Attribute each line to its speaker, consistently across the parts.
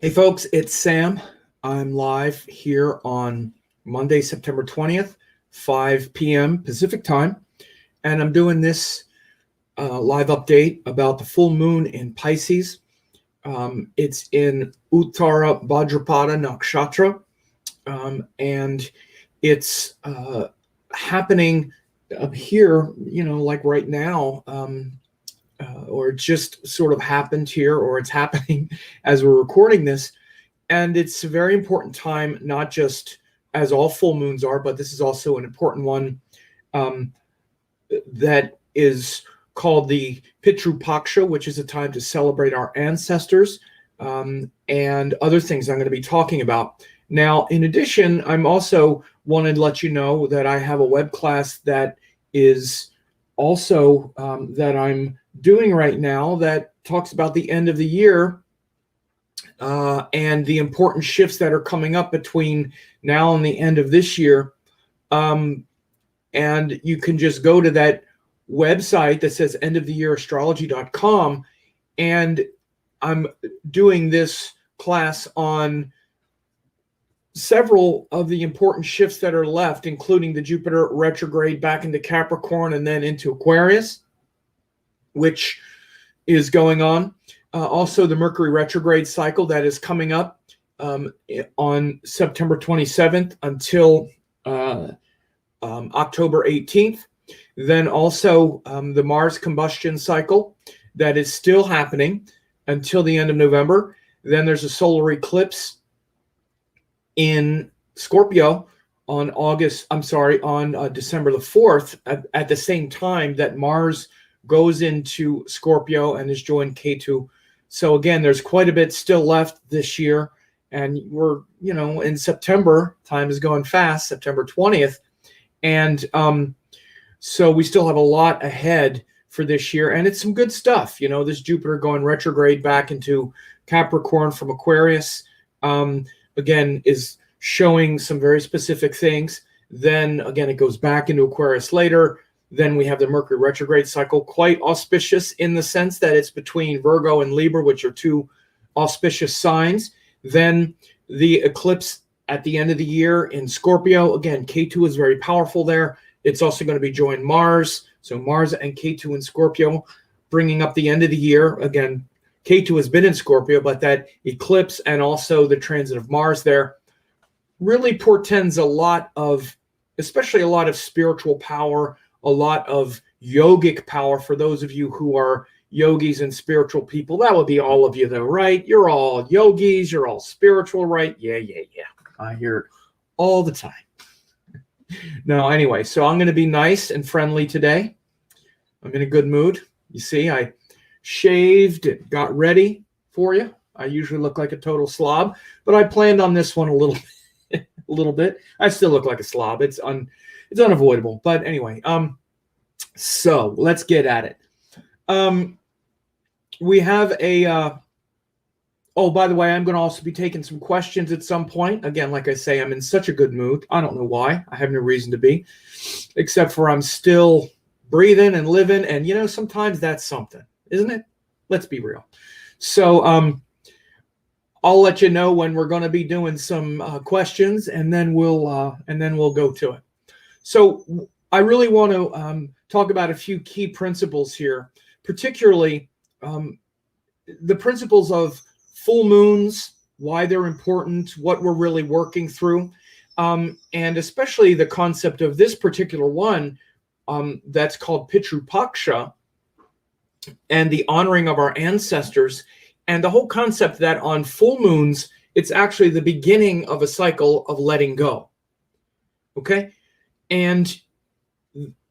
Speaker 1: Hey folks, it's Sam. I'm live here on Monday, September 20th, 5 p.m. Pacific time. And I'm doing this live update about the full moon in Pisces. It's in Uttara Bhadra Nakshatra. And it's happening up here, like right now, or it just sort of happened here, or it's happening as we're recording this. And it's a very important time, not just as all full moons are, but this is also an important one that is called the Pitru Paksha, which is a time to celebrate our ancestors and other things I'm going to be talking about. Now, in addition, I'm also wanted to let you know that I have a web class that is also that I'm doing right now that talks about the end of the year and the important shifts that are coming up between now and the end of this year. And you can just go to that website that says endoftheyearastrology.com, and I'm doing this class on several of the important shifts that are left, including the Jupiter retrograde back into Capricorn and then into Aquarius, which is going on. Also, the Mercury retrograde cycle that is coming up on September 27th until October 18th. Then also the Mars combustion cycle that is still happening until the end of November. Then there's a solar eclipse in Scorpio on December the 4th at the same time that Mars goes into Scorpio and is joined Ketu. So again, there's quite a bit still left this year, and we're, in September. Time is going fast, September 20th. And so we still have a lot ahead for this year, and it's some good stuff. This Jupiter going retrograde back into Capricorn from Aquarius, again, is showing some very specific things. Then again, it goes back into Aquarius later. Then we have the Mercury retrograde cycle, quite auspicious in the sense that it's between Virgo and Libra, which are two auspicious signs. Then the eclipse at the end of the year in Scorpio. Again, Ketu is very powerful there. It's also going to be joined Mars. So Mars and Ketu in Scorpio, bringing up the end of the year. Again, Ketu has been in Scorpio, but that eclipse and also the transit of Mars there really portends especially a lot of spiritual power, a lot of yogic power for those of you who are yogis and spiritual people. That would be all of you though, right? You're all yogis, you're all spiritual, right? Yeah. I hear it all the time. No, anyway, so I'm going to be nice and friendly today. I'm in a good mood. You see, I shaved and got ready for you. I usually look like a total slob, but I planned on this one a little bit. I still look like a slob. It's unavoidable. But anyway, so let's get at it. We have by the way, I'm going to also be taking some questions at some point. Again, like I say, I'm in such a good mood. I don't know why. I have no reason to be, except for I'm still breathing and living. And, sometimes that's something, isn't it? Let's be real. So I'll let you know when we're going to be doing some questions, and then we'll go to it. So I really want to talk about a few key principles here, particularly the principles of full moons, why they're important, what we're really working through, and especially the concept of this particular one that's called Pitru Paksha, and the honoring of our ancestors, and the whole concept that on full moons, it's actually the beginning of a cycle of letting go. Okay? And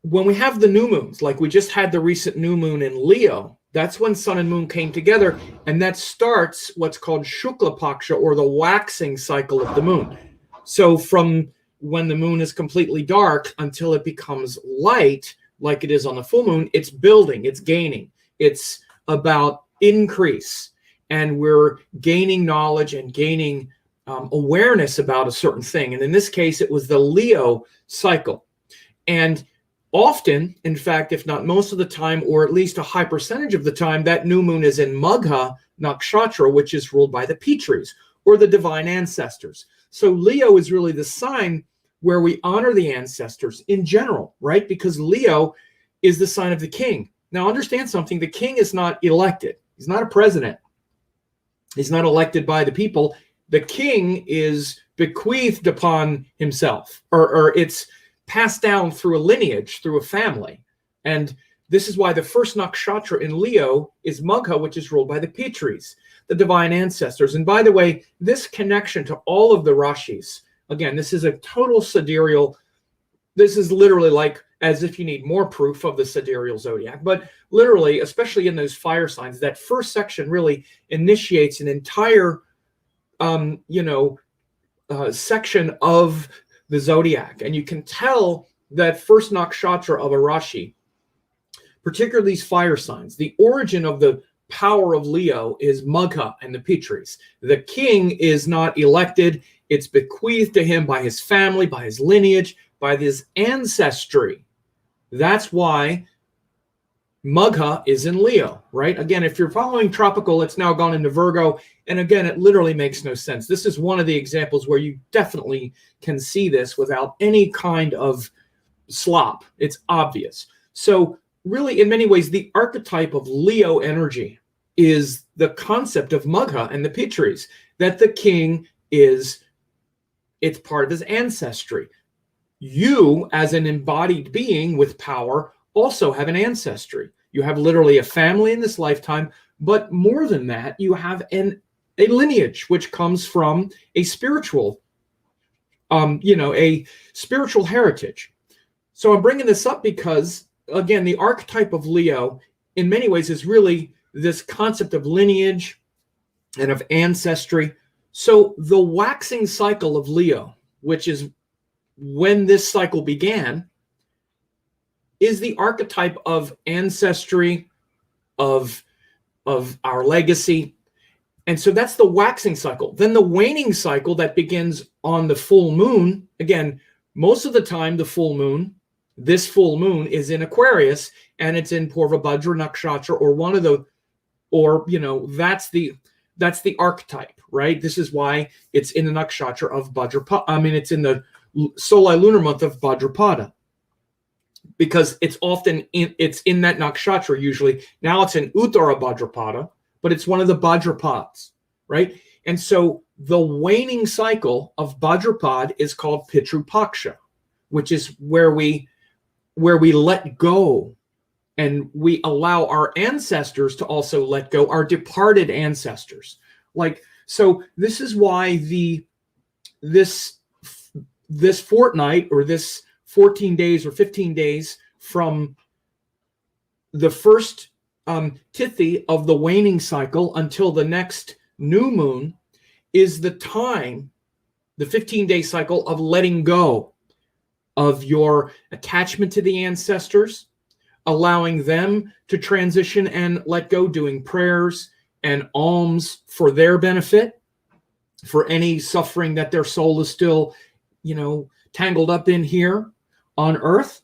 Speaker 1: when we have the new moons, like we just had the recent new moon in Leo, that's when sun and moon came together, and that starts what's called Shukla Paksha, or the waxing cycle of the moon. So from when the moon is completely dark until it becomes light, like it is on the full moon, it's building, it's gaining. It's about increase, and we're gaining knowledge and gaining awareness about a certain thing. And in this case, it was the Leo cycle. And Often, in fact, if not most of the time, or at least a high percentage of the time, that new moon is in Magha Nakshatra, which is ruled by the Pitris, or the divine ancestors. So Leo is really the sign where we honor the ancestors in general, right? Because Leo is the sign of the king. Now understand something, the king is not elected. He's not a president. He's not elected by the people. The king is bequeathed upon himself, or it's passed down through a lineage, through a family. And this is why the first nakshatra in Leo is Magha, which is ruled by the Pitris, the divine ancestors. And by the way, this connection to all of the Rashis, again, this is a total sidereal, this is literally like as if you need more proof of the sidereal zodiac, but literally, especially in those fire signs, that first section really initiates an entire, section of the zodiac. And you can tell that first nakshatra of a Rashi, particularly these fire signs, the origin of the power of Leo is Magha and the Pitris. The king is not elected. It's bequeathed to him by his family, by his lineage, by his ancestry. That's why Magha is in Leo, right? Again, if you're following tropical, it's now gone into Virgo. And again, it literally makes no sense. This is one of the examples where you definitely can see this without any kind of slop. It's obvious. So really, in many ways, the archetype of Leo energy is the concept of Magha and the Pitris, that the king is, it's part of his ancestry. You, as an embodied being with power, also have an ancestry. You have literally a family in this lifetime, but more than that, you have a lineage which comes from a spiritual, a spiritual heritage. So I'm bringing this up because, again, the archetype of Leo, in many ways, is really this concept of lineage and of ancestry. So the waxing cycle of Leo, which is when this cycle began, is the archetype of ancestry, of our legacy. And so that's the waxing cycle. Then the waning cycle that begins on the full moon. Again, most of the time, the full moon, this full moon is in Aquarius, and it's in Uttara Bhadra Nakshatra, or one of the, or, that's the archetype, right? This is why it's in the nakshatra of Bhadrapada. It's in the solar lunar month of Bhadrapada, because it's often it's in that nakshatra usually. Now it's in Uttara Bhadrapada, but it's one of the Bhadrapads, right? And so the waning cycle of Bhadrapad is called Pitru Paksha, which is where we let go, and we allow our ancestors to also let go, our departed ancestors. So this is why this fortnight, or this 14 days or 15 days from the first tithi of the waning cycle until the next new moon, is the time, the 15-day cycle of letting go of your attachment to the ancestors, allowing them to transition and let go, doing prayers and alms for their benefit, for any suffering that their soul is still, tangled up in here on earth.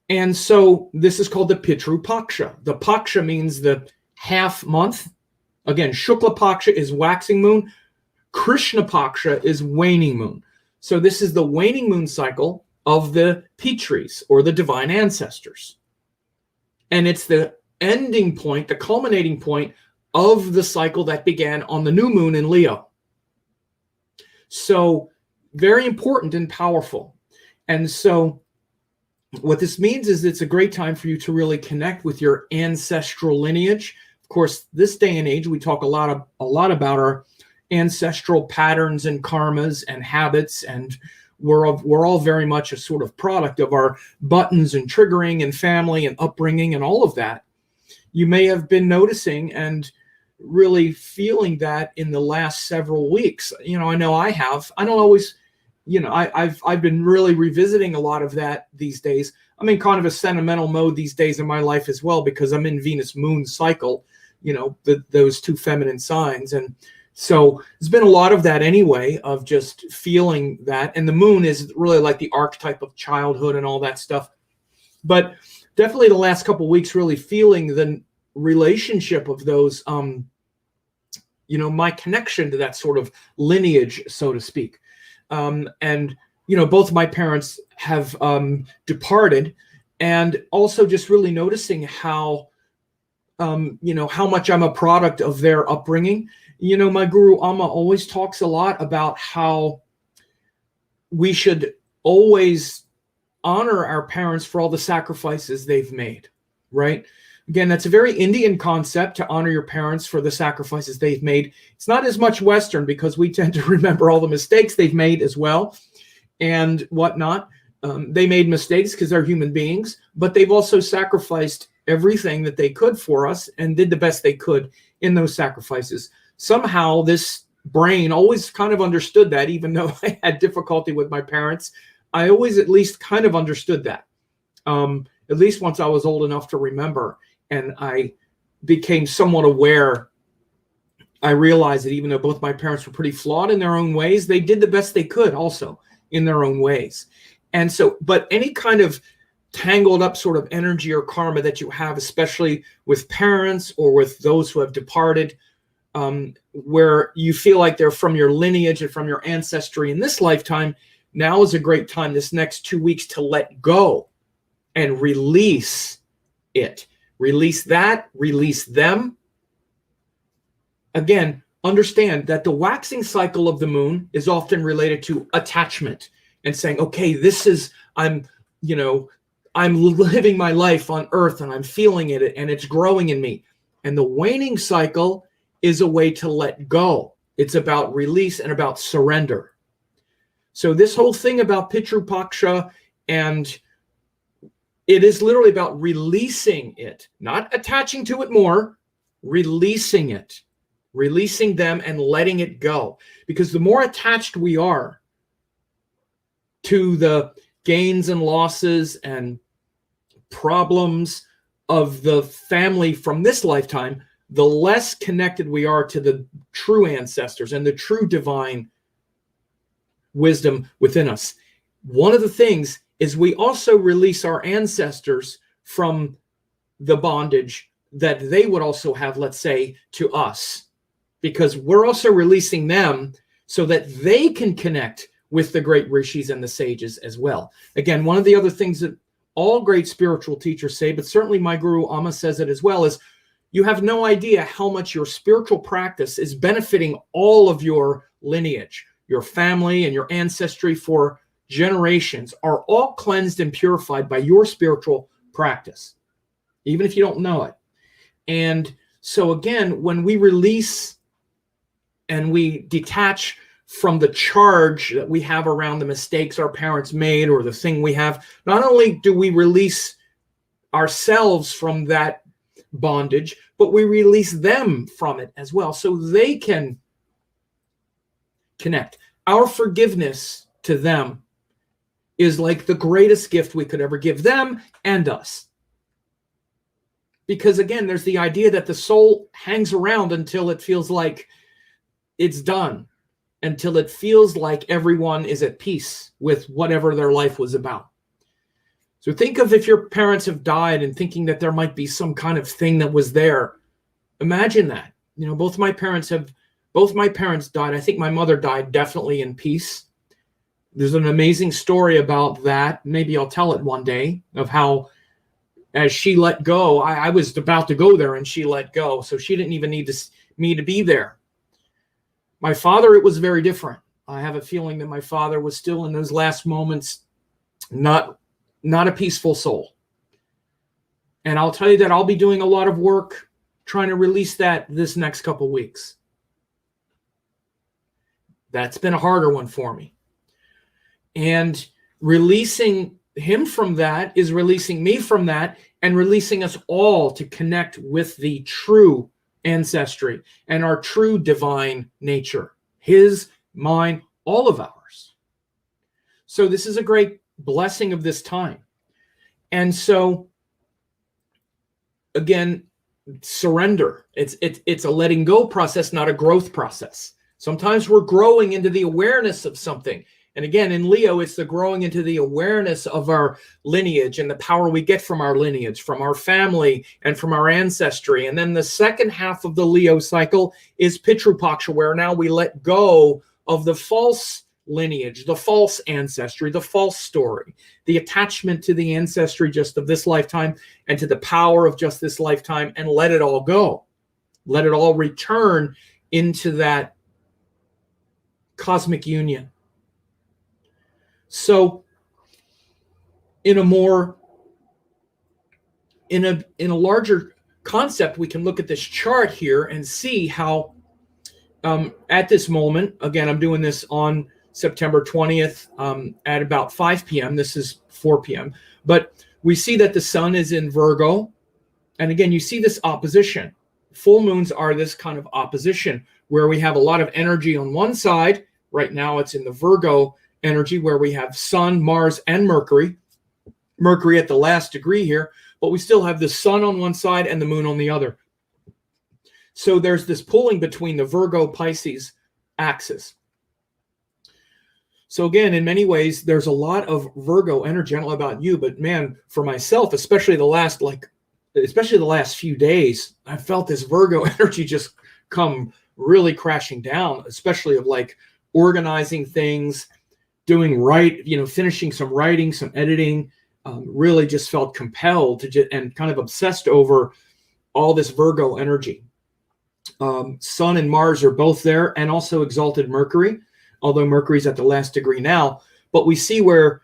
Speaker 1: And so this is called the Pitru Paksha. The Paksha means the half month. Again, Shukla Paksha is waxing moon. Krishna Paksha is waning moon. So this is the waning moon cycle of the Pitris, or the divine ancestors. And it's the ending point, the culminating point of the cycle that began on the new moon in Leo. So very important and powerful. And so what this means is it's a great time for you to really connect with your ancestral lineage. Of course, this day and age, we talk a lot about our ancestral patterns and karmas and habits, and we're all very much a sort of product of our buttons and triggering and family and upbringing and all of that. You may have been noticing and really feeling that in the last several weeks. I know I have. I don't always, I've been really revisiting a lot of that these days. I'm in kind of a sentimental mode these days in my life as well, because I'm in Venus moon cycle, those two feminine signs. And so there's been a lot of that anyway, of just feeling that. And the moon is really like the archetype of childhood and all that stuff. But definitely the last couple of weeks, really feeling the relationship of those, my connection to that sort of lineage, so to speak. And, both my parents have departed, and also just really noticing how, how much I'm a product of their upbringing. My guru Amma always talks a lot about how we should always honor our parents for all the sacrifices they've made, right? Again, that's a very Indian concept, to honor your parents for the sacrifices they've made. It's not as much Western, because we tend to remember all the mistakes they've made as well and whatnot. They made mistakes because they're human beings, but they've also sacrificed everything that they could for us and did the best they could in those sacrifices. Somehow this brain always kind of understood that, even though I had difficulty with my parents. I always at least kind of understood that, at least once I was old enough to remember, and I became somewhat aware. I realized that even though both my parents were pretty flawed in their own ways, they did the best they could also in their own ways. And so, but any kind of tangled up sort of energy or karma that you have, especially with parents or with those who have departed, where you feel like they're from your lineage and from your ancestry in this lifetime, now is a great time, this next 2 weeks, to let go and release it. Release that, release them. Again, understand that the waxing cycle of the moon is often related to attachment and saying, okay, I'm living my life on earth and I'm feeling it and it's growing in me. And the waning cycle is a way to let go. It's about release and about surrender. So this whole thing about Pitru Paksha, and it is literally about releasing it, not attaching to it more, releasing it, releasing them and letting it go. Because the more attached we are to the gains and losses and problems of the family from this lifetime, the less connected we are to the true ancestors and the true divine wisdom within us. One of the things is we also release our ancestors from the bondage that they would also have, let's say, to us, because we're also releasing them so that they can connect with the great rishis and the sages as well. Again, one of the other things that all great spiritual teachers say, but certainly my guru Amma says it as well, is you have no idea how much your spiritual practice is benefiting all of your lineage. Your family and your ancestry for generations are all cleansed and purified by your spiritual practice, even if you don't know it. And so again, when we release and we detach from the charge that we have around the mistakes our parents made or the thing we have, not only do we release ourselves from that bondage, but we release them from it as well, so they can connect. Our forgiveness to them is like the greatest gift we could ever give them and us. Because again, there's the idea that the soul hangs around until it feels like it's done, until it feels like everyone is at peace with whatever their life was about. So think of if your parents have died and thinking that there might be some kind of thing that was there. Imagine that. Both my parents died. I think my mother died definitely in peace. There's an amazing story about that. Maybe I'll tell it one day, of how as she let go, I was about to go there and she let go. So she didn't even need me to be there. My father, it was very different. I have a feeling that my father was still in those last moments, not a peaceful soul. And I'll tell you that I'll be doing a lot of work trying to release that this next couple weeks. That's been a harder one for me. And releasing him from that is releasing me from that, and releasing us all to connect with the true ancestry and our true divine nature, his, mine, all of ours. So this is a great blessing of this time. And so again, surrender. It's a letting go process, not a growth process. Sometimes we're growing into the awareness of something, And again, in Leo, it's the growing into the awareness of our lineage and the power we get from our lineage, from our family, and from our ancestry. And then the second half of the Leo cycle is Pitru Paksha, where now we let go of the false lineage, the false ancestry, the false story, the attachment to the ancestry just of this lifetime and to the power of just this lifetime, and let it all go. Let it all return into that cosmic union. So in a larger concept, we can look at this chart here and see how at this moment, again, I'm doing this on September 20th at about 5 p.m. This is 4 p.m. But we see that the sun is in Virgo. And again, you see this opposition. Full moons are this kind of opposition where we have a lot of energy on one side. Right now it's in the Virgo energy where we have Sun, Mars, and Mercury. Mercury at the last degree here, but we still have the sun on one side and the moon on the other. So there's this pulling between the Virgo-Pisces axis. So again, in many ways, there's a lot of Virgo energy. I don't know about you, but man, for myself, especially the last few days, I felt this Virgo energy just come really crashing down, especially of like organizing things, doing finishing some writing, some editing. Really just felt compelled to and kind of obsessed over all this Virgo energy. Sun and Mars are both there, and also exalted Mercury, although Mercury's at the last degree now. But we see where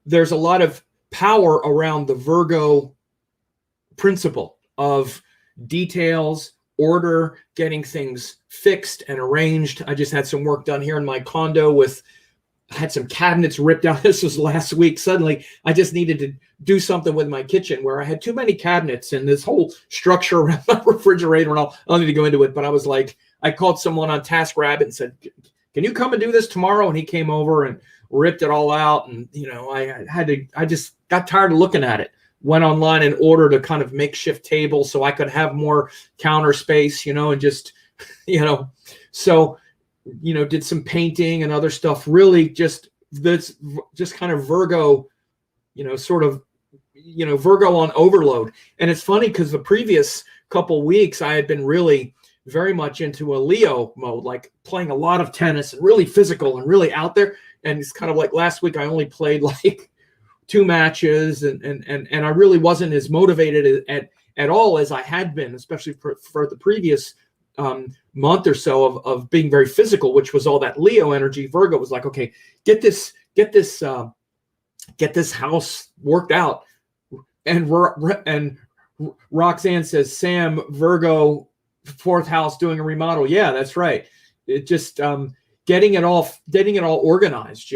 Speaker 1: there's a lot of power around the Virgo principle of details, order, getting things fixed and arranged. I just had some work done here in my condo I had some cabinets ripped out. This was last week. Suddenly, I just needed to do something with my kitchen where I had too many cabinets and this whole structure around my refrigerator and all. I don't need to go into it, but I was like, I called someone on TaskRabbit and said, can you come and do this tomorrow? And he came over and ripped it all out. And, I just got tired of looking at it. Went online and ordered a kind of makeshift table so I could have more counter space, and just, so did some painting and other stuff, really just kind of Virgo, Virgo on overload. And it's funny because the previous couple weeks I had been really very much into a Leo mode, like playing a lot of tennis and really physical and really out there. And it's kind of like last week I only played like 2 matches and I really wasn't as motivated at all as I had been, especially for the previous month or so of being very physical, which was all that Leo energy. Virgo was like, okay, get this house worked out. And Roxanne says, Sam, Virgo, 4th house doing a remodel. Yeah, that's right. It just getting it all organized,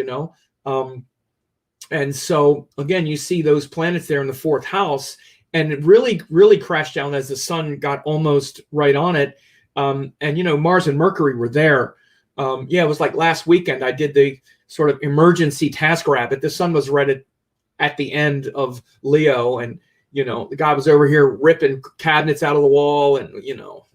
Speaker 1: and so again, you see those planets there in the 4th house, and it really, really crashed down as the sun got almost right on it. And Mars and Mercury were there. It was like last weekend I did the sort of emergency TaskRabbit. The sun was right at the end of Leo, and the guy was over here ripping cabinets out of the wall, and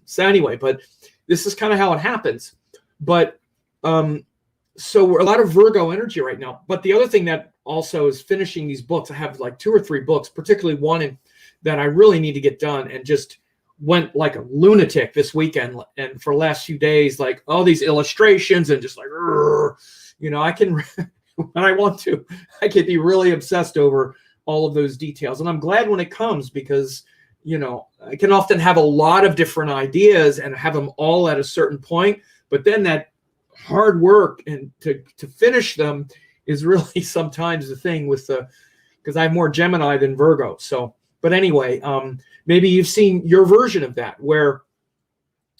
Speaker 1: so anyway, but this is kind of how it happens. But so we're a lot of Virgo energy right now. But the other thing that also is finishing these books. I have like 2 or 3 books, particularly one that I really need to get done, and just went like a lunatic this weekend. And for the last few days, like all these illustrations and just like, I can, when I want to, I can be really obsessed over all of those details. And I'm glad when it comes because, I can often have a lot of different ideas and have them all at a certain point, but then that hard work and to finish them is really sometimes the thing because I have more Gemini than Virgo. So, but anyway, maybe you've seen your version of that where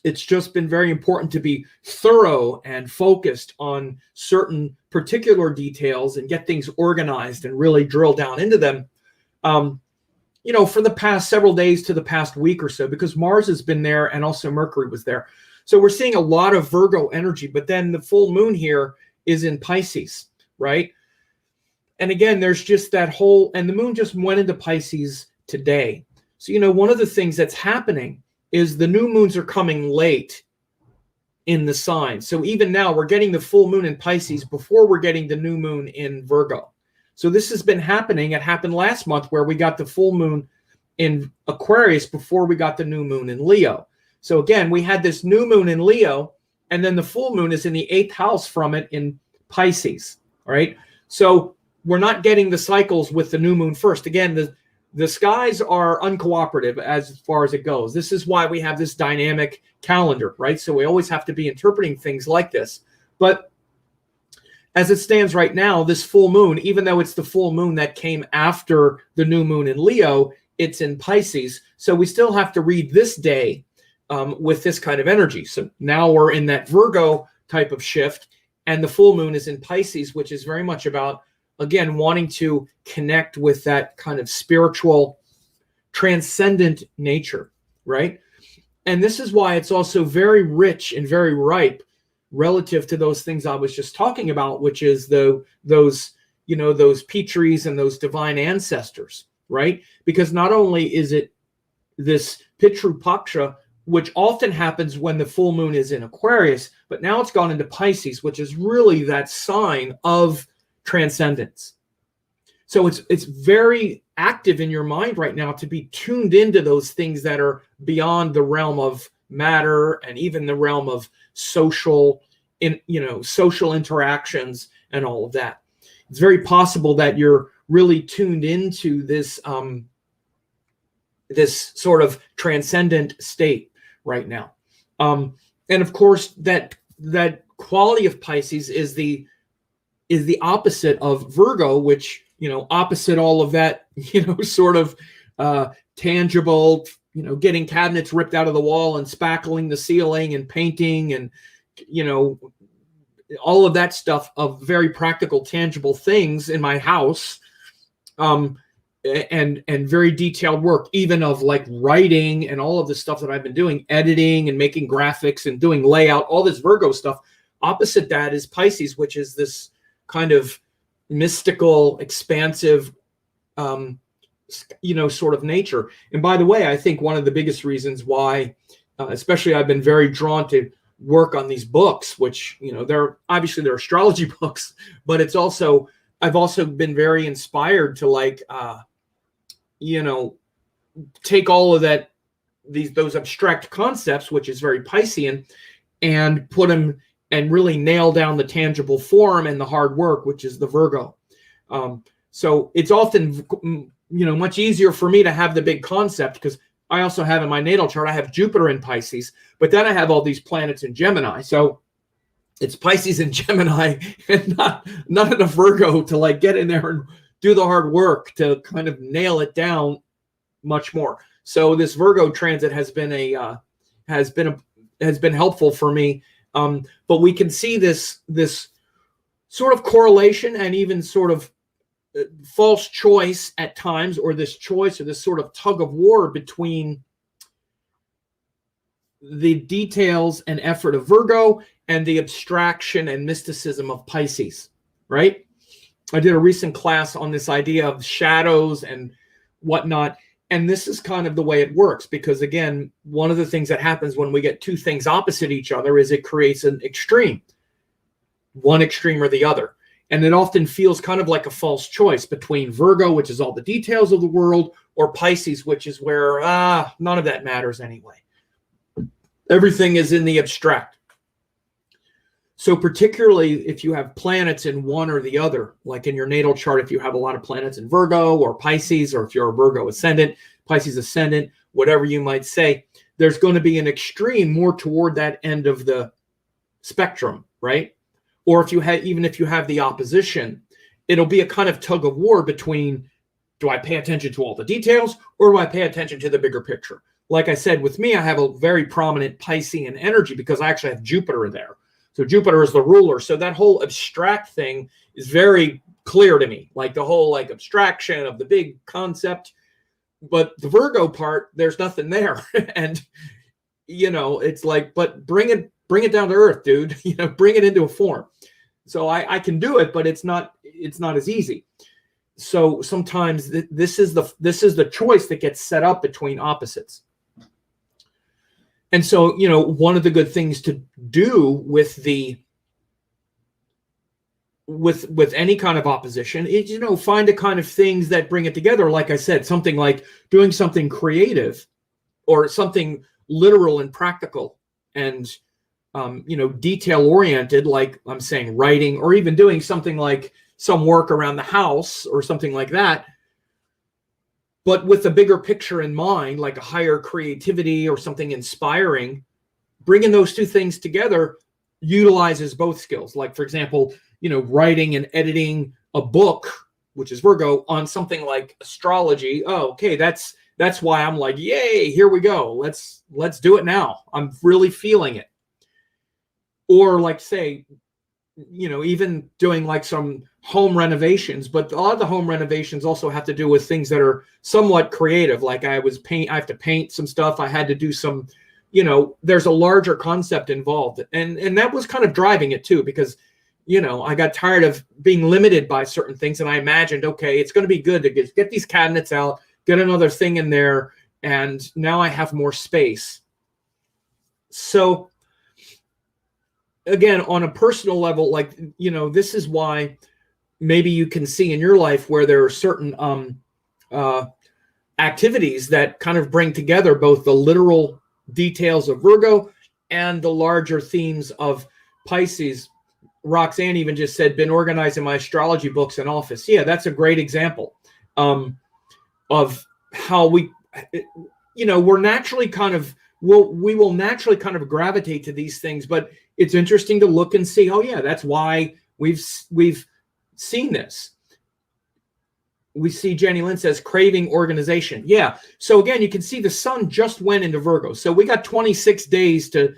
Speaker 1: it's just been very important to be thorough and focused on certain particular details and get things organized and really drill down into them. For the past several days to the past week or so, because Mars has been there and also Mercury was there. So we're seeing a lot of Virgo energy, but then the full moon here is in Pisces, right? And again, there's just that and the moon just went into Pisces today. So, one of the things that's happening is the new moons are coming late in the sign. So even now we're getting the full moon in Pisces before we're getting the new moon in Virgo. So this has been happening. It happened last month where we got the full moon in Aquarius before we got the new moon in Leo. So again, we had this new moon in Leo, and then the full moon is in the 8th house from it in Pisces, right? So we're not getting the cycles with the new moon first. Again, the skies are uncooperative as far as it goes. This is why we have this dynamic calendar, right? So we always have to be interpreting things like this. But as it stands right now, this full moon, even though it's the full moon that came after the new moon in Leo, it's in Pisces. So we still have to read this day with this kind of energy. So now we're in that Virgo type of shift, and the full moon is in Pisces, which is very much about, again, wanting to connect with that kind of spiritual, transcendent nature, right? And this is why it's also very rich and very ripe relative to those things I was just talking about, which is those peat trees and those divine ancestors, right? Because not only is it this Pitru Paksha, which often happens when the full moon is in Aquarius, but now it's gone into Pisces, which is really that sign of transcendence. So it's very active in your mind right now to be tuned into those things that are beyond the realm of matter and even the realm of social interactions and all of that. It's very possible that you're really tuned into this this sort of transcendent state right now. And of course, that quality of Pisces is the opposite of Virgo, which, opposite all of that, sort of tangible, getting cabinets ripped out of the wall and spackling the ceiling and painting and, all of that stuff of very practical, tangible things in my house. And very detailed work, even of like writing and all of the stuff that I've been doing, editing and making graphics and doing layout, all this Virgo stuff. Opposite that is Pisces, which is this kind of mystical, expansive, sort of nature. And by the way, I think one of the biggest reasons why, especially I've been very drawn to work on these books, which, they're astrology books, but I've also been very inspired to take all of those abstract concepts, which is very Piscean, and put them and really nail down the tangible form and the hard work, which is the Virgo. So it's often, much easier for me to have the big concept because I also have in my natal chart, I have Jupiter in Pisces, but then I have all these planets in Gemini. So it's Pisces and Gemini and not enough Virgo to get in there and do the hard work to kind of nail it down much more. So this Virgo transit has been helpful for me. But we can see this sort of correlation and even sort of false choice at times, or this choice or this sort of tug of war between the details and effort of Virgo and the abstraction and mysticism of Pisces, right? I did a recent class on this idea of shadows and whatnot. And this is kind of the way it works, because again, one of the things that happens when we get two things opposite each other is it creates an extreme, one extreme or the other. And it often feels kind of like a false choice between Virgo, which is all the details of the world, or Pisces, which is where none of that matters anyway. Everything is in the abstract. So particularly if you have planets in one or the other, like in your natal chart, if you have a lot of planets in Virgo or Pisces, or if you're a Virgo ascendant, Pisces ascendant, whatever you might say, there's going to be an extreme more toward that end of the spectrum, right? Or if you have, even if you have the opposition, it'll be a kind of tug of war between, do I pay attention to all the details or do I pay attention to the bigger picture? Like I said, with me, I have a very prominent Piscean energy because I actually have Jupiter there. So Jupiter is the ruler. So that whole abstract thing is very clear to me, like the whole abstraction of the big concept. But the Virgo part, there's nothing there. And, it's like, but bring it down to earth, dude, bring it into a form. So I can do it, but it's not as easy. So sometimes this is the choice that gets set up between opposites. And so, one of the good things to do with with any kind of opposition is, find the kind of things that bring it together. Like I said, something like doing something creative or something literal and practical and, detail oriented, like I'm saying, writing, or even doing something like some work around the house or something like that, but with a bigger picture in mind, like a higher creativity or something inspiring. Bringing those two things together utilizes both skills. Like, for example, writing and editing a book, which is Virgo, on something like astrology. Oh, okay, that's why I'm like, yay, here we go. Let's do it now. I'm really feeling it. Or like, say, even doing like some home renovations, but a lot of the home renovations also have to do with things that are somewhat creative. Like I have to paint some stuff. I had to do some, there's a larger concept involved. And that was kind of driving it too, because, I got tired of being limited by certain things. And I imagined, okay, it's going to be good to get these cabinets out, get another thing in there. And now I have more space. So again, on a personal level, like, this is why maybe you can see in your life where there are certain activities that kind of bring together both the literal details of Virgo and the larger themes of Pisces. Roxanne even just said, been organizing my astrology books in office. Yeah, that's a great example of how we're naturally kind of, we will naturally kind of gravitate to these things, but it's interesting to look and see, oh yeah, that's why we've seen this. We see Jenny Lynn says craving organization. Yeah. So again, you can see the sun just went into Virgo. So we got 26 days to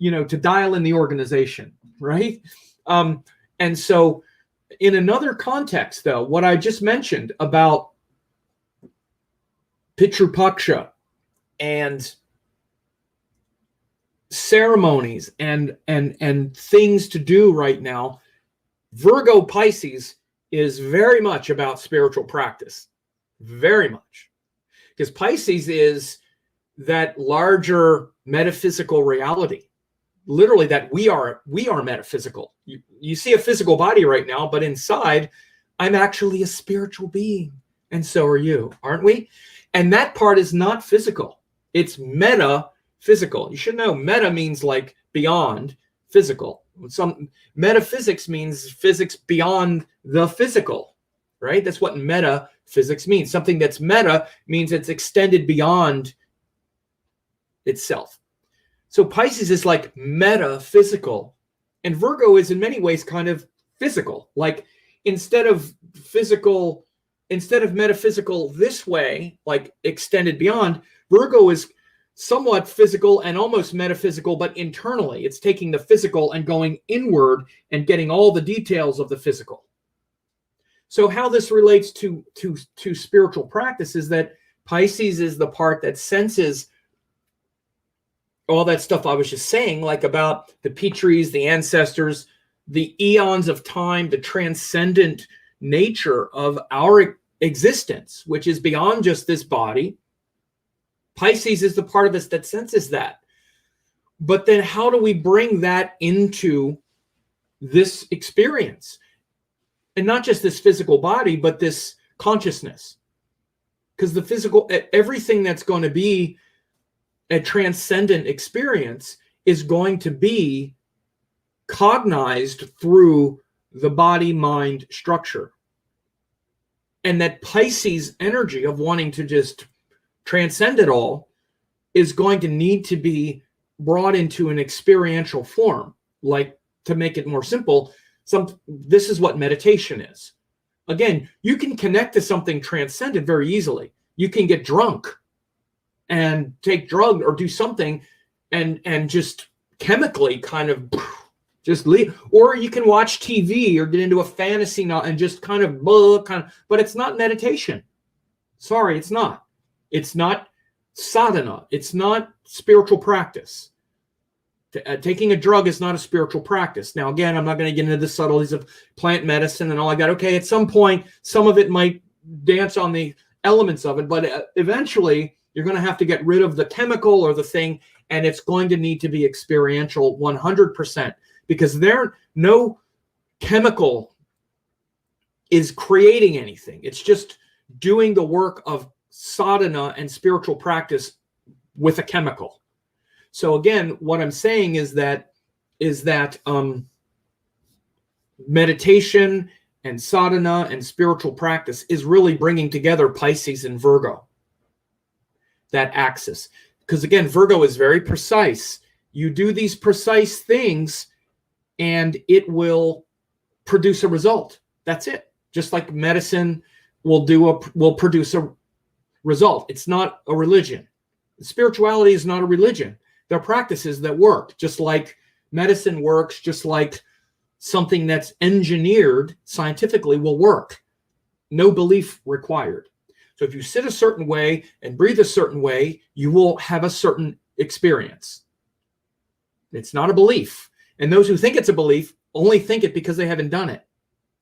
Speaker 1: dial in the organization, right? And so in another context though, what I just mentioned about Pitru Paksha and ceremonies and things to do right now, Virgo Pisces is very much about spiritual practice, very much, because Pisces is that larger metaphysical reality, literally that we are metaphysical. You see a physical body right now, but inside I'm actually a spiritual being, and so are you, aren't we? And that part is not physical, it's metaphysical. You should know meta means like beyond physical. Some metaphysics means physics beyond the physical, right? That's what metaphysics means. Something that's meta means it's extended beyond itself. So Pisces is like metaphysical, and Virgo is in many ways kind of physical. Like instead of metaphysical this way, like extended beyond, Virgo is somewhat physical and almost metaphysical, but internally. It's taking the physical and going inward and getting all the details of the physical. So how this relates to spiritual practice is that Pisces is the part that senses all that stuff I was just saying, like about the Pitris, the ancestors, the eons of time, the transcendent nature of our existence, which is beyond just this body. Pisces is the part of us that senses that. But then how do we bring that into this experience? And not just this physical body, but this consciousness. Because the physical, everything that's going to be a transcendent experience is going to be cognized through the body-mind structure. And that Pisces energy of wanting to just transcend it all is going to need to be brought into an experiential form. Like, to make it more simple, this is what meditation is. Again, you can connect to something transcendent very easily. You can get drunk and take drugs or do something and just chemically kind of just leave. Or you can watch TV or get into a fantasy novel and just kind of, but it's not meditation. Sorry, it's not. It's not sadhana. It's not spiritual practice. Taking a drug is not a spiritual practice. Now, again, I'm not going to get into the subtleties of plant medicine and all I got. Okay, at some point, some of it might dance on the elements of it, but eventually you're going to have to get rid of the chemical or the thing and it's going to need to be experiential 100%, because there no chemical is creating anything. It's just doing the work of sadhana and spiritual practice with a chemical. So again, what I'm saying is that meditation and sadhana and spiritual practice is really bringing together Pisces and Virgo, that axis. Because again, Virgo is very precise. You do these precise things and it will produce a result. That's it. Just like medicine will produce a result. It's not a religion. Spirituality is not a religion. They're practices that work, just like medicine works, just like something that's engineered scientifically will work. No belief required. So if you sit a certain way and breathe a certain way, you will have a certain experience. It's not a belief. And those who think it's a belief only think it because they haven't done it.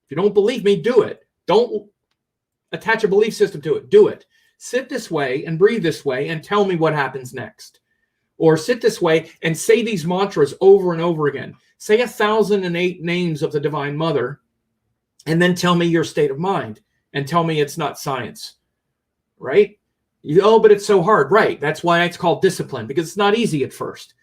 Speaker 1: If you don't believe me, do it. Don't attach a belief system to it. Do it. Sit this way and breathe this way and tell me what happens next. Or sit this way and say these mantras over and over again. Say 1,008 names of the Divine Mother and then tell me your state of mind and tell me it's not science. Right? Oh, but it's so hard. Right. That's why it's called discipline, because it's not easy at first.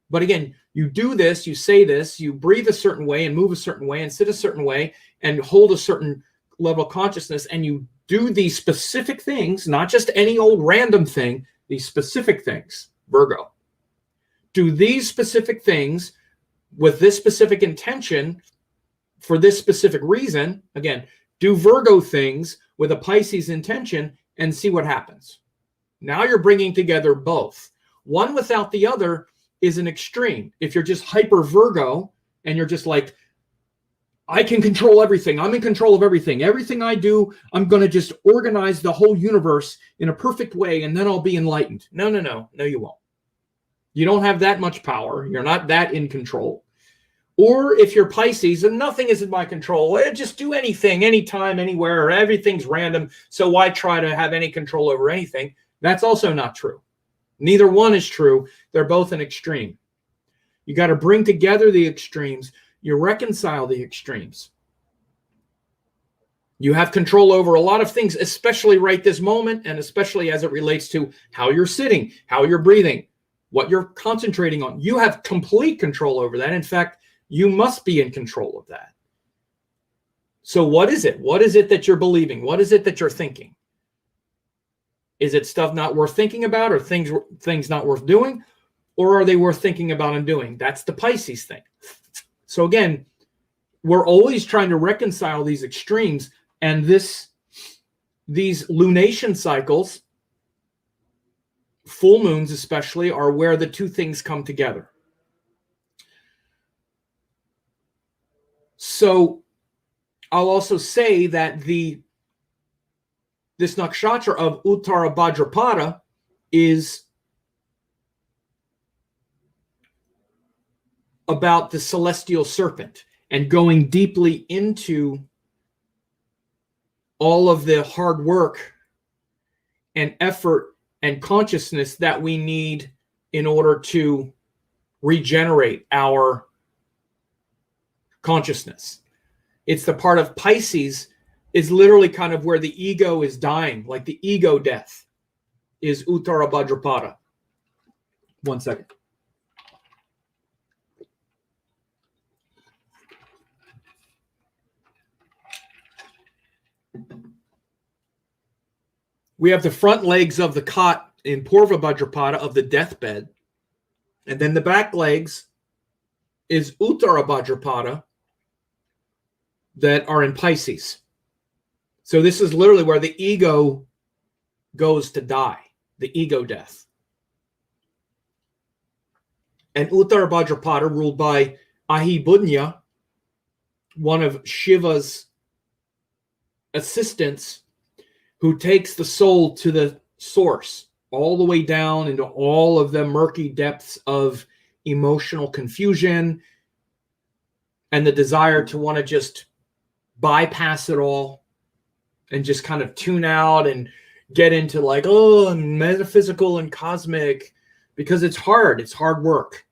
Speaker 1: But again, you do this, you say this, you breathe a certain way and move a certain way and sit a certain way and hold a certain level of consciousness, and you do these specific things, not just any old random thing, these specific things, Virgo. Do these specific things with this specific intention for this specific reason. Again, do Virgo things with a Pisces intention and see what happens. Now you're bringing together both. One without the other is an extreme. If you're just hyper Virgo and you're just like, I can control everything. I'm in control of everything. Everything I do, I'm going to just organize the whole universe in a perfect way, and then I'll be enlightened. No, you won't. You don't have that much power. You're not that in control. Or if you're Pisces and nothing is in my control, just do anything, anytime, anywhere, everything's random. So why try to have any control over anything? That's also not true. Neither one is true. They're both an extreme. You got to bring together the extremes. You reconcile the extremes. You have control over a lot of things, especially right this moment, and especially as it relates to how you're sitting, how you're breathing, what you're concentrating on. You have complete control over that. In fact, you must be in control of that. So what is it? What is it that you're believing? What is it that you're thinking? Is it stuff not worth thinking about, or things not worth doing? Or are they worth thinking about and doing? That's the Pisces thing. So again, we're always trying to reconcile these extremes, and these lunation cycles, full moons especially, are where the two things come together. So I'll also say that this nakshatra of Uttara Bhadra is about the celestial serpent and going deeply into all of the hard work and effort and consciousness that we need in order to regenerate our consciousness. It's the part of Pisces is literally kind of where the ego is dying, like the ego death is Uttara Bhadra. 1 second. We have the front legs of the cot in Purva Bhadrapada of the deathbed. And then the back legs is Uttara Bhadrapada that are in Pisces. So this is literally where the ego goes to die, the ego death. And Uttara Bhadrapada, ruled by Ahibudnya, one of Shiva's assistants, who takes the soul to the source, all the way down into all of the murky depths of emotional confusion and the desire to want to just bypass it all and just kind of tune out and get into like, oh, metaphysical and cosmic, because it's hard. It's hard work.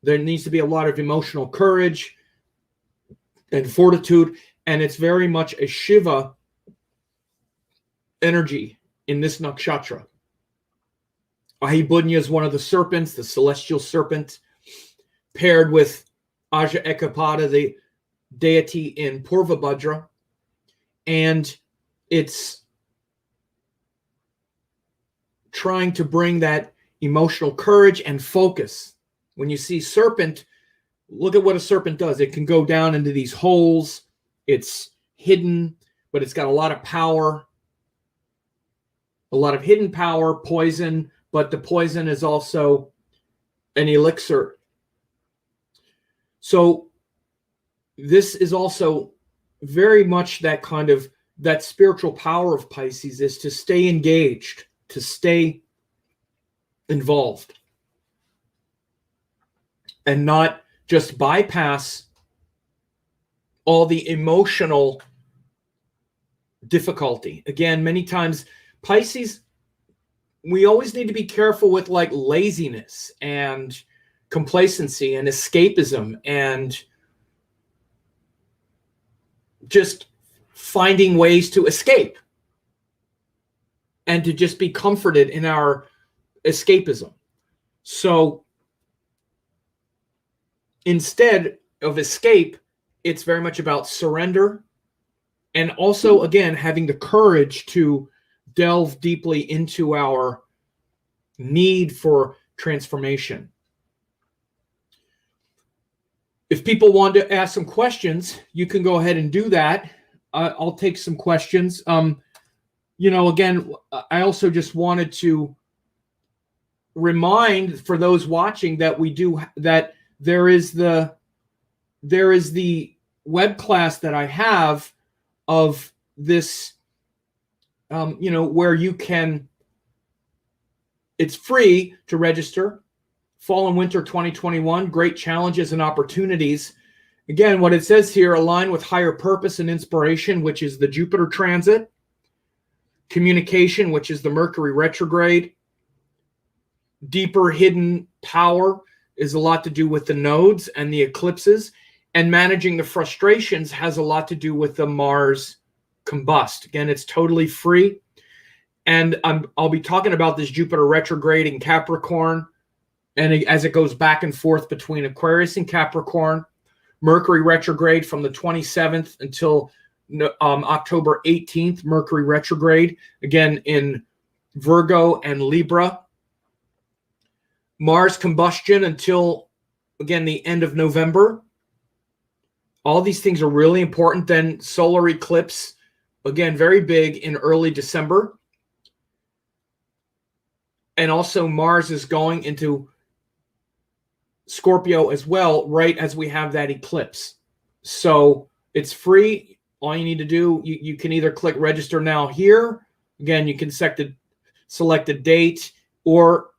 Speaker 1: There needs to be a lot of emotional courage and fortitude, and it's very much a Shiva energy in this nakshatra. Ahibunya is one of the serpents, the celestial serpent, paired with Aja Ekapada, the deity in Purva Bhadra, and it's trying to bring that emotional courage and focus. When you see serpent, look at what a serpent does. It can go down into these holes. It's hidden, but it's got a lot of power, a lot of hidden power, poison, but the poison is also an elixir. So this is also very much that kind of, that spiritual power of Pisces is to stay engaged, to stay involved, and not just bypass all the emotional difficulty. Again, many times Pisces, we always need to be careful with like laziness and complacency and escapism and just finding ways to escape and to just be comforted in our escapism. So instead of escape, it's very much about surrender, and also, again, having the courage to delve deeply into our need for transformation. If people want to ask some questions, you can go ahead and do that. I'll take some questions. Again, I also just wanted to remind for those watching that that there is the web class that I have of this, where you can, it's free to register. Fall and Winter 2021, great challenges and opportunities. Again, what it says here, align with higher purpose and inspiration, which is the Jupiter transit. Communication, which is the Mercury retrograde. Deeper hidden power is a lot to do with the nodes and the eclipses. And managing the frustrations has a lot to do with the Mars combust. Again, it's totally free. And I'll be talking about this Jupiter retrograde in Capricorn, and as it goes back and forth between Aquarius and Capricorn. Mercury retrograde from the 27th until October 18th, Mercury retrograde, again in Virgo and Libra. Mars combustion until, again, the end of November. All these things are really important. Then solar eclipse, again, very big in early December. And also Mars is going into Scorpio as well, right as we have that eclipse. So it's free. All you need to do, you can either click register now here. Again, you can select a date, or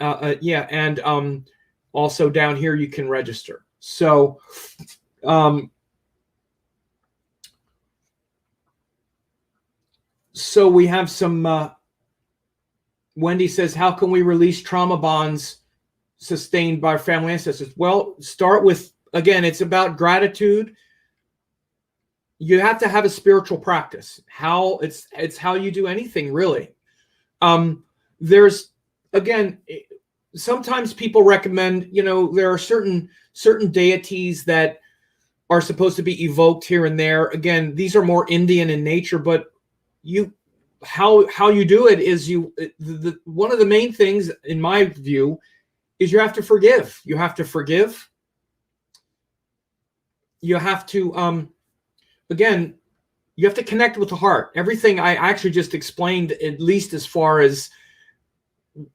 Speaker 1: also down here you can register. So so we have some, Wendy says, how can we release trauma bonds sustained by our family ancestors? Well, start with, again, it's about gratitude. You have to have a spiritual practice. It's how you do anything, really. There's, again, sometimes people recommend, there are certain deities that are supposed to be evoked here and there. Again, these are more Indian in nature, but how you do it is one of the main things, in my view, is you have to forgive. You have to forgive. You have to, again, you have to connect with the heart. Everything I actually just explained, at least as far as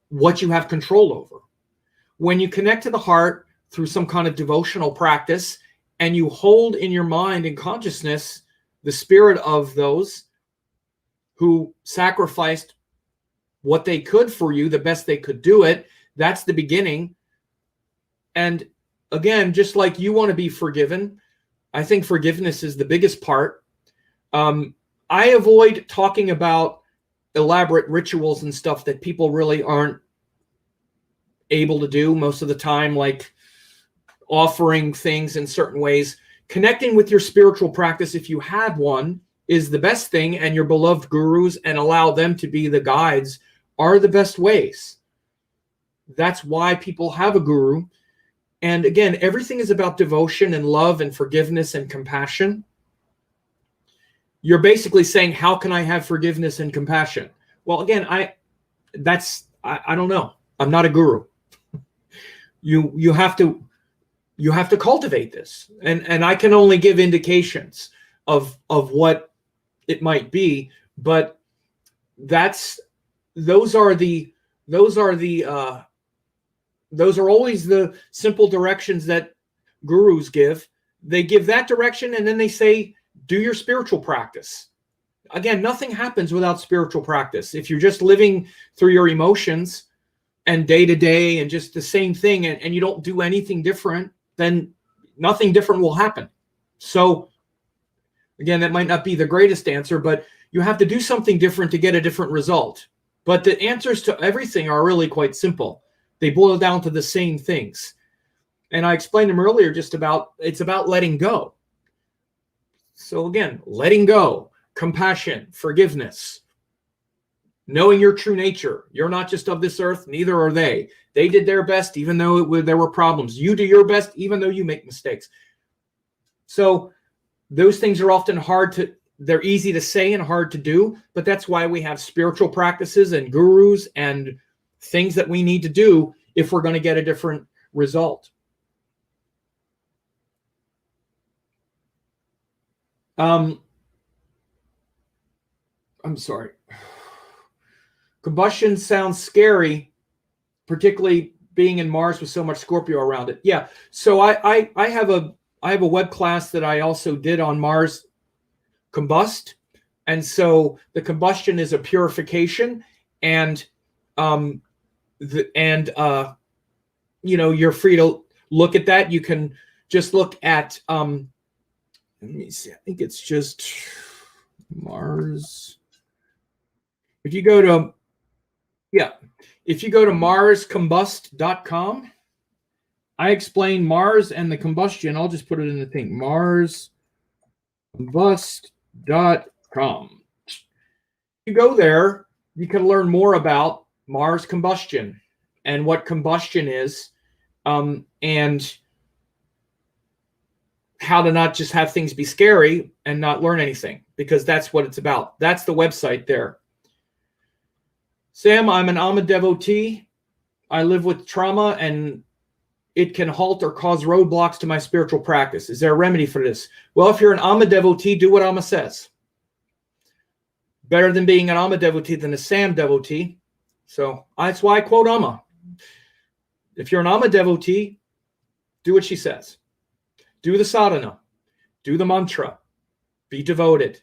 Speaker 1: what you have control over. When you connect to the heart through some kind of devotional practice, and you hold in your mind and consciousness the spirit of those who sacrificed what they could for you, the best they could do it, that's the beginning. And again, just like you want to be forgiven, I think forgiveness is the biggest part. I avoid talking about elaborate rituals and stuff that people really aren't able to do most of the time, like offering things in certain ways. Connecting with your spiritual practice, if you have one, is the best thing, and your beloved gurus, and allow them to be the guides, are the best ways. That's why people have a guru. And again, everything is about devotion and love and forgiveness and compassion. You're basically saying, how can I have forgiveness and compassion? Well, again, I don't know. I'm not a guru. You have to cultivate this. And I can only give indications of what it might be, but those are always the simple directions that gurus give. They give that direction, and then they say, do your spiritual practice. Again, nothing happens without spiritual practice. If you're just living through your emotions and day to day and just the same thing, and you don't do anything different, then nothing different will happen. So again, that might not be the greatest answer, but you have to do something different to get a different result. But the answers to everything are really quite simple. They boil down to the same things. And I explained them earlier, it's about letting go. So again, letting go, compassion, forgiveness, knowing your true nature. You're not just of this earth, neither are they. They did their best, even though there were problems. You do your best, even though you make mistakes. So those things are often they're easy to say and hard to do, but that's why we have spiritual practices and gurus and things that we need to do if we're going to get a different result. I'm sorry. Combustion sounds scary, particularly being in Mars with so much Scorpio around it. Yeah. So I have a web class that I also did on Mars combust. And so the combustion is a purification, and you're free to look at that. You can just look at let me see. I think it's just Mars. If you go to marscombust.com, I explain Mars and the combustion. I'll just put it in the thing. marscombust.com. You go there, you can learn more about Mars combustion and what combustion is, and how to not just have things be scary and not learn anything, because that's what it's about. That's the website there. Sam, I'm an Amma devotee. I live with trauma, and it can halt or cause roadblocks to my spiritual practice. Is there a remedy for this? Well, if you're an Amma devotee, do what Amma says. Better than being an Amma devotee than a Sam devotee. So that's why I quote Amma. If you're an Amma devotee, do what she says. Do the sadhana. Do the mantra. Be devoted.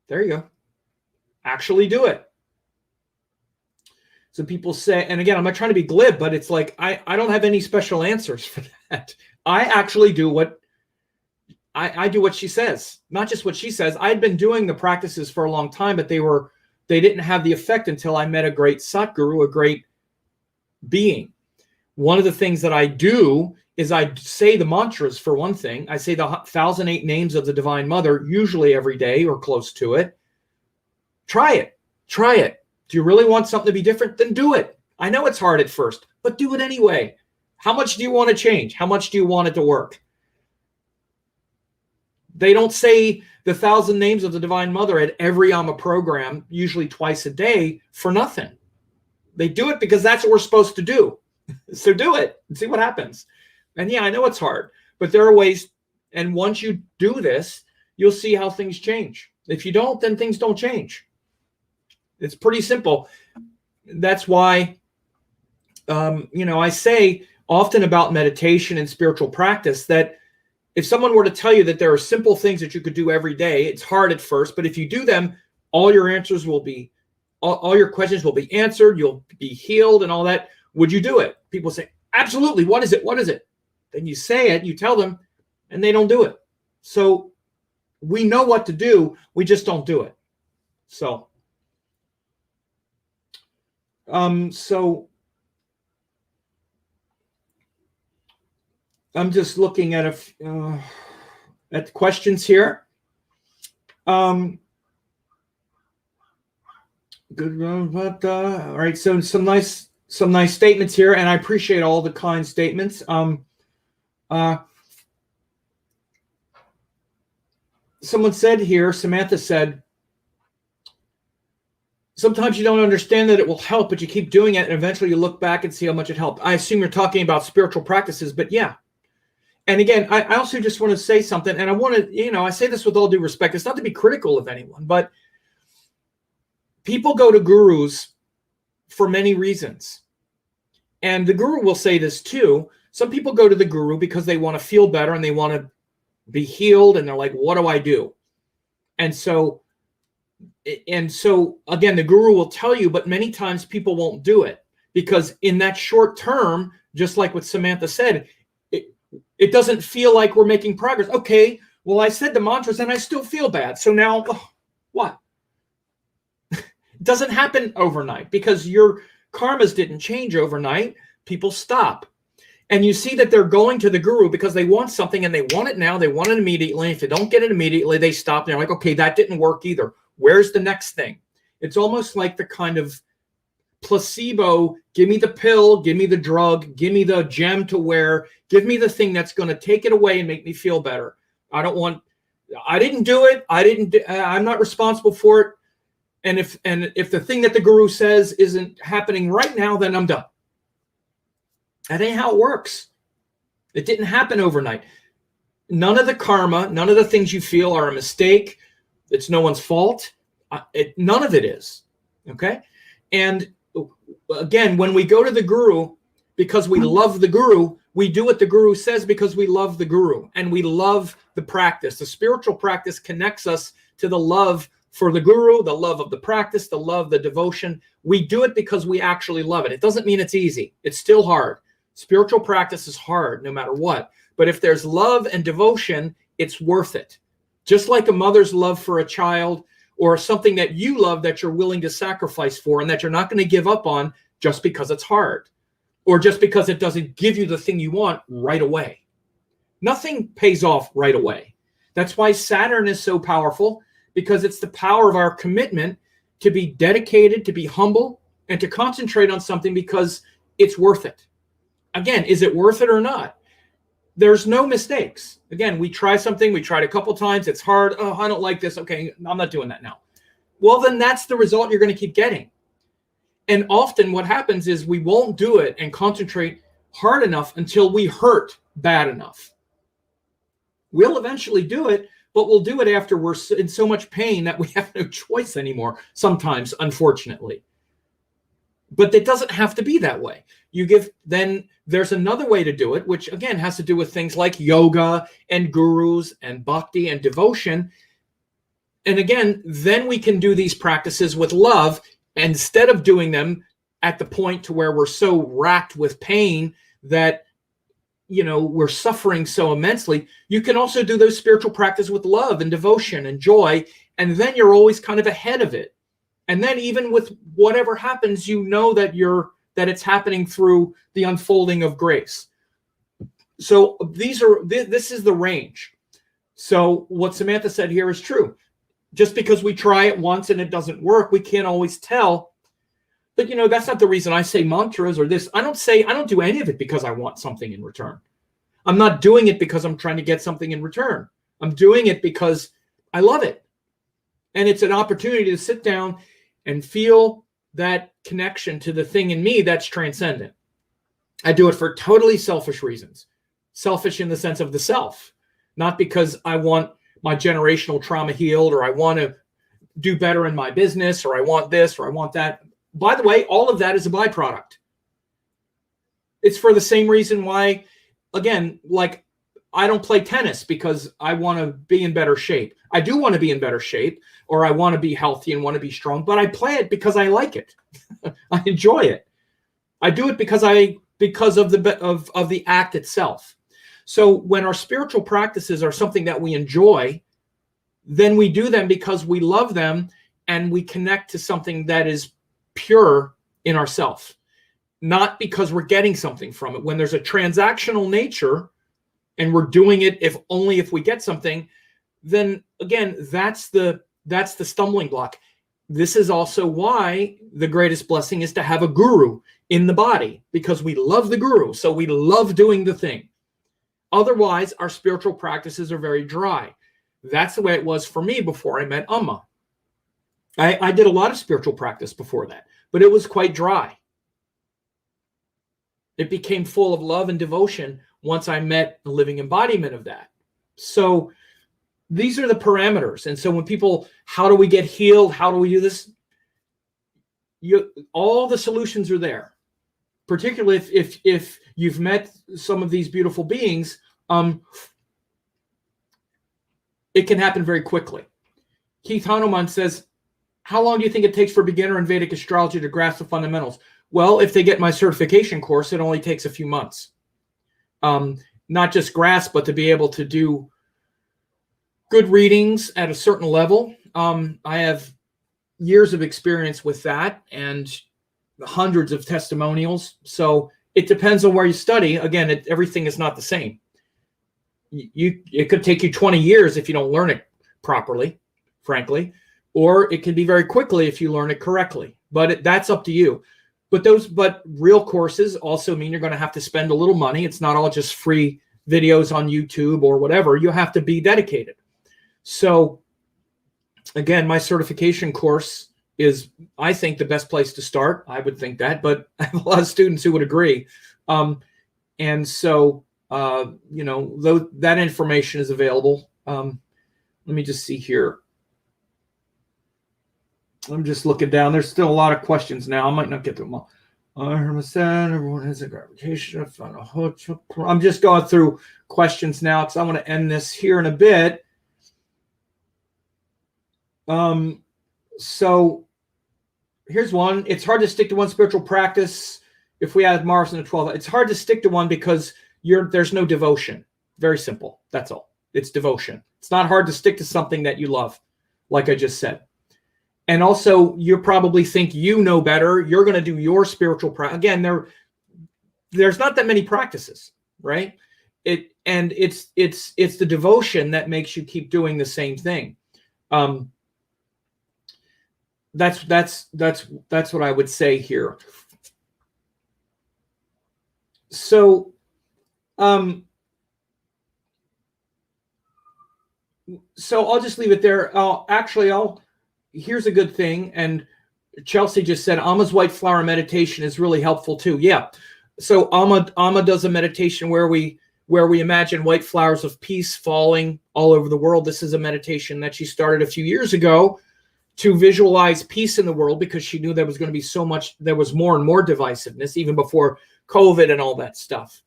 Speaker 1: There you go. Actually do it. So people say, and again, I'm not trying to be glib, but it's like, I don't have any special answers for that. I actually do what I do what she says, not just what she says. I'd been doing the practices for a long time, but they didn't have the effect until I met a great Satguru, a great being. One of the things that I do is I say the mantras, for one thing. I say the 1,008 names of the Divine Mother, usually every day or close to it. Try it. Try it. Do you really want something to be different? Then do it. I know it's hard at first, but do it anyway. How much do you want to change? How much do you want it to work? They don't say the 1,000 names of the Divine Mother at every Amma program, usually twice a day, for nothing. They do it because that's what we're supposed to do. So do it and see what happens. And yeah, I know it's hard, but there are ways. And once you do this, you'll see how things change. If you don't, then things don't change. It's pretty simple. That's why, I say often about meditation and spiritual practice that if someone were to tell you that there are simple things that you could do every day, it's hard at first, but if you do them, all your answers will be, all your questions will be answered. You'll be healed and all that. Would you do it? People say, absolutely. What is it? What is it? Then you say it, you tell them, and they don't do it. So we know what to do. We just don't do it. So I'm just looking at at questions here. Good, but all right. So some nice statements here, and I appreciate all the kind statements. Someone said here, Samantha said, sometimes you don't understand that it will help, but you keep doing it, and eventually you look back and see how much it helped. I assume you're talking about spiritual practices, but yeah. And again, I also just want to say something, and I want to, I say this with all due respect. It's not to be critical of anyone, but people go to gurus for many reasons. And the guru will say this too. Some people go to the guru because they want to feel better and they want to be healed, and they're like, what do I do? And so again, the guru will tell you, but many times people won't do it because in that short term, just like what Samantha said, it doesn't feel like we're making progress. Okay, well, I said the mantras and I still feel bad. So now what? It doesn't happen overnight because your karmas didn't change overnight. People stop. And you see that they're going to the guru because they want something and they want it now. They want it immediately. If they don't get it immediately, they stop. They're like, okay, that didn't work either. Where's the next thing? It's almost like the kind of placebo, give me the pill, give me the drug, give me the gem to wear, give me the thing that's going to take it away and make me feel better. I didn't do it. I'm not responsible for it. And if the thing that the guru says isn't happening right now, then I'm done. That ain't how it works. It didn't happen overnight. None of the karma, none of the things you feel are a mistake. It's no one's fault. None of it is. Okay? And again, when we go to the guru because we love the guru, we do what the guru says because we love the guru and we love the practice. The spiritual practice connects us to the love for the guru, the love of the practice, the love, the devotion. We do it because we actually love it. It doesn't mean it's easy. It's still hard. Spiritual practice is hard no matter what. But if there's love and devotion, it's worth it. Just like a mother's love for a child or something that you love that you're willing to sacrifice for and that you're not going to give up on just because it's hard or just because it doesn't give you the thing you want right away. Nothing pays off right away. That's why Saturn is so powerful, because it's the power of our commitment to be dedicated, to be humble, and to concentrate on something because it's worth it. Again, is it worth it or not? There's no mistakes. Again, we try something, we tried a couple times, it's hard. Oh, I don't like this. Okay, I'm not doing that now. Well, then that's the result you're going to keep getting. And often what happens is we won't do it and concentrate hard enough until we hurt bad enough. We'll eventually do it, but we'll do it after we're in so much pain that we have no choice anymore, sometimes, unfortunately. But it doesn't have to be that way. Then there's another way to do it, which again has to do with things like yoga and gurus and bhakti and devotion. And again, then we can do these practices with love instead of doing them at the point to where we're so racked with pain that, we're suffering so immensely. You can also do those spiritual practices with love and devotion and joy. And then you're always kind of ahead of it. And then even with whatever happens, that it's happening through the unfolding of grace. So this is the range. So what Samantha said here is true. Just because we try it once and it doesn't work, we can't always tell. But that's not the reason I say mantras or this. I don't do any of it because I want something in return. I'm not doing it because I'm trying to get something in return. I'm doing it because I love it. And it's an opportunity to sit down and feel that connection to the thing in me that's transcendent. I do it for totally selfish reasons. Selfish in the sense of the self, not because I want my generational trauma healed or I want to do better in my business or I want this or I want that. By the way, all of that is a byproduct. It's for the same reason why, again, like I don't play tennis because I want to be in better shape. I do want to be in better shape, or I want to be healthy and want to be strong, but I play it because I like it. I enjoy it. I do it because of the act itself. So when our spiritual practices are something that we enjoy, then we do them because we love them and we connect to something that is pure in ourselves, not because we're getting something from it. When there's a transactional nature, and we're doing it if only if we get something, then again, that's the stumbling block. This is also why the greatest blessing is to have a guru in the body, because we love the guru. So we love doing the thing. Otherwise, our spiritual practices are very dry. That's the way it was for me before I met Amma. I did a lot of spiritual practice before that, but it was quite dry. It became full of love and devotion once I met the living embodiment of that. So these are the parameters. And so when people, how do we get healed? How do we do this? All the solutions are there. Particularly if you've met some of these beautiful beings, it can happen very quickly. Keith Hanuman says, how long do you think it takes for a beginner in Vedic astrology to grasp the fundamentals? Well, if they get my certification course, it only takes a few months. Not just grasp, but to be able to do good readings at a certain level. I have years of experience with that and hundreds of testimonials. So it depends on where you study. Again, everything is not the same. It could take you 20 years if you don't learn it properly, frankly, or it can be very quickly if you learn it correctly. But that's up to you. But real courses also mean you're going to have to spend a little money. It's not all just free videos on YouTube or whatever. You have to be dedicated. So again, my certification course is, I think, the best place to start. I would think that, but I have a lot of students who would agree. And so, though that information is available. Let me just see here. I'm just looking down. There's still a lot of questions now. I might not get to them all. Everyone has a gravitation. I'm just going through questions now because I want to end this here in a bit. So here's one. It's hard to stick to one spiritual practice if we add Mars in the 12th. It's hard to stick to one because there's no devotion. Very simple. That's all. It's devotion. It's not hard to stick to something that you love, like I just said. And also, you probably think you know better. You're going to do your spiritual practice. Again, there's not that many practices, right? It's the devotion that makes you keep doing the same thing. That's what I would say here. So, I'll just leave it there. Here's a good thing. And Chelsea just said, Amma's white flower meditation is really helpful too. Yeah. So Amma does a meditation where we imagine white flowers of peace falling all over the world. This is a meditation that she started a few years ago to visualize peace in the world, because she knew there was going to be there was more and more divisiveness even before COVID and all that stuff.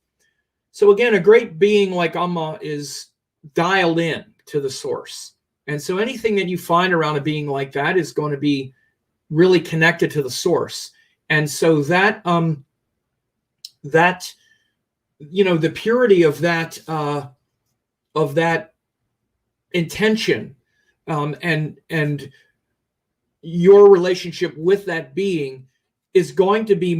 Speaker 1: So again, a great being like Amma is dialed in to the source. And so anything that you find around a being like that is going to be really connected to the source. And so that the purity of that intention, and your relationship with that being is going to be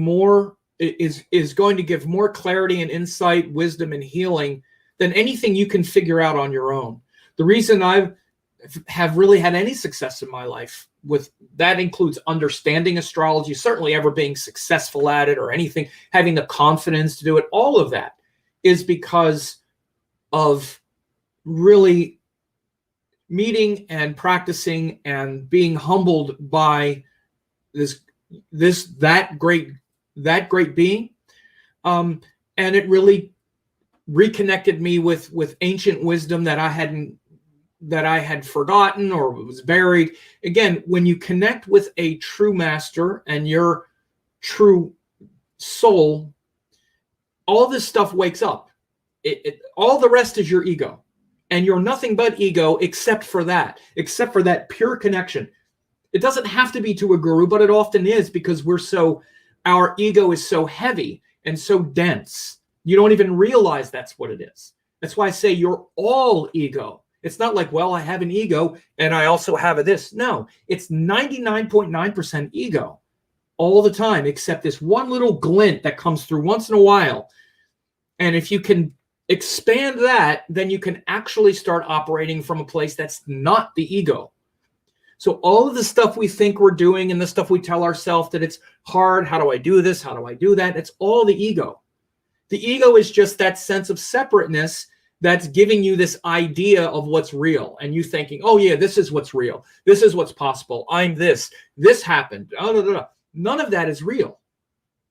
Speaker 1: is going to give more clarity and insight, wisdom and healing than anything you can figure out on your own. The reason I have really had any success in my life with that includes understanding astrology, certainly ever being successful at it or anything, having the confidence to do it. All of that is because of really meeting and practicing and being humbled by that great being. And it really reconnected me with ancient wisdom that I had forgotten or was buried. Again, when you connect with a true master and your true soul, all this stuff wakes up. All the rest is your ego. And you're nothing but ego except for that pure connection. It doesn't have to be to a guru, but it often is, because our ego is so heavy and so dense. You don't even realize that's what it is. That's why I say you're all ego. It's not like, well, I have an ego and I also have a this. No, it's 99.9% ego all the time, except this one little glint that comes through once in a while. And if you can expand that, then you can actually start operating from a place that's not the ego. So all of the stuff we think we're doing and the stuff we tell ourselves that it's hard, how do I do this? How do I do that? It's all the ego. The ego is just that sense of separateness that's giving you this idea of what's real. And you thinking, oh yeah, this is what's real. This is what's possible. I'm this. This happened. Oh, no. None of that is real.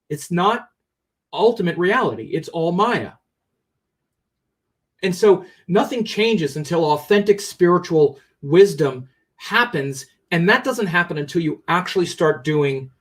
Speaker 1: It's not ultimate reality. It's all Maya. And so nothing changes until authentic spiritual wisdom happens. And that doesn't happen until you actually start doing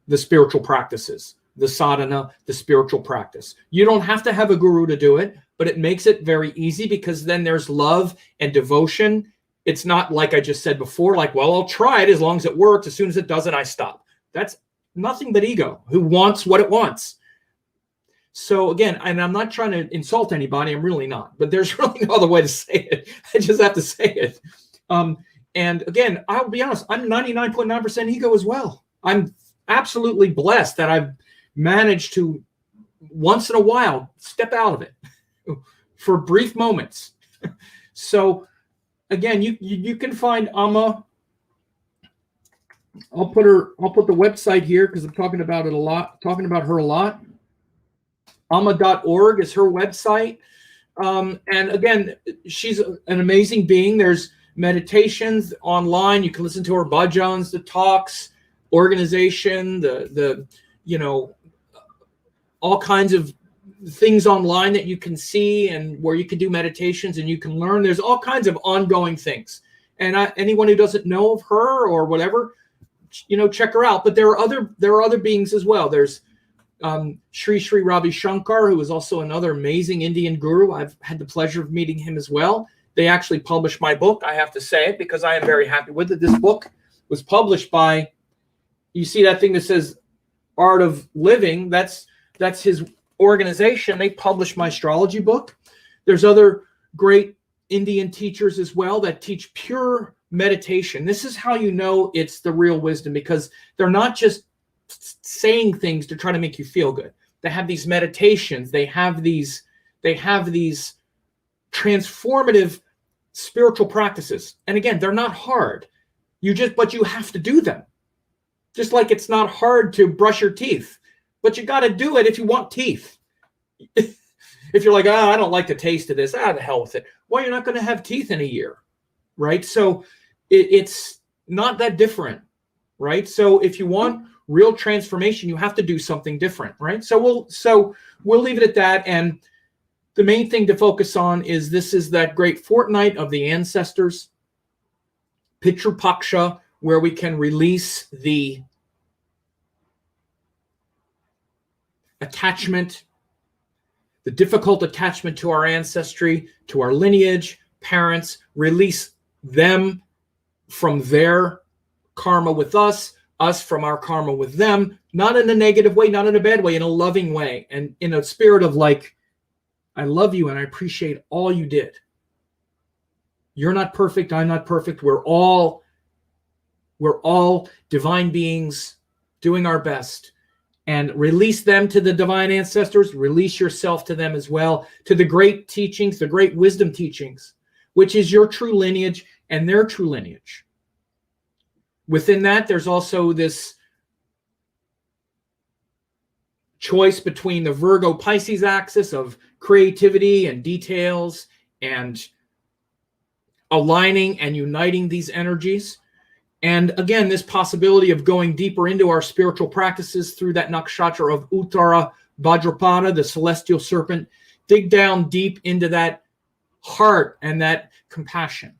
Speaker 1: the spiritual practices, the sadhana, the spiritual practice. You don't have to have a guru to do it, but it makes it very easy because then there's love and devotion. It's not like I just said before, like, well, I'll try it as long as it works. As soon as it doesn't, I stop. That's nothing but ego who wants what it wants. So again, and I'm not trying to insult anybody, I'm really not, but there's really no other way to say it. I just have to say it. And again, I'll be honest, I'm 99.9% ego as well. I'm absolutely blessed that I've managed to once in a while step out of it for brief moments. So again, you can find Amma. I'll put the website here because I'm talking about her a lot. Amma.org is her website. And again, she's an amazing being. There's meditations online. You can listen to her bhajans, the talks, organization, the all kinds of things online that you can see and where you can do meditations and you can learn. There's all kinds of ongoing things. And anyone who doesn't know of her or whatever, check her out. But there are other beings as well. There's Sri Ravi Shankar, who is also another amazing Indian guru. I've had the pleasure of meeting him as well. They actually published my book. I have to say it because I am very happy with it. This book was published by, you see that thing that says Art of Living? That's his organization. They published my astrology book. There's other great Indian teachers as well that teach pure meditation. This is how you know it's the real wisdom, because they're not just saying things to try to make you feel good. They have these meditations. They have these transformative spiritual practices. And again, they're not hard. But you have to do them. Just like it's not hard to brush your teeth, but you got to do it if you want teeth. If you're like, I don't like the taste of this, the hell with it. Well, you're not going to have teeth in a year, right? So it's not that different, right? So if you want real transformation, you have to do something different, right? So we'll leave it at that. And the main thing to focus on is this is that great fortnight of the ancestors, Pitru Paksha, where we can release the attachment, the difficult attachment to our ancestry, to our lineage, parents, release them from their karma with us from our karma with them, not in a negative way, not in a bad way, in a loving way, and in a spirit of like, I love you and I appreciate all you did. You're not perfect, I'm not perfect. We're all divine beings doing our best. And release them to the divine ancestors. Release yourself to them as well, to the great teachings, the great wisdom teachings, which is your true lineage and their true lineage. Within that, there's also this choice between the Virgo Pisces axis of creativity and details and aligning and uniting these energies. And again, this possibility of going deeper into our spiritual practices through that nakshatra of Uttara Bhadra, the celestial serpent, dig down deep into that heart and that compassion.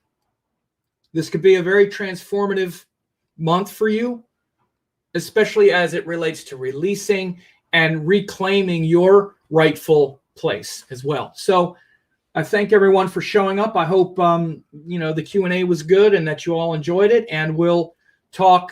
Speaker 1: This could be a very transformative month for you, especially as it relates to releasing and reclaiming your rightful place as well. So I thank everyone for showing up. I hope the Q&A was good and that you all enjoyed it, and we'll talk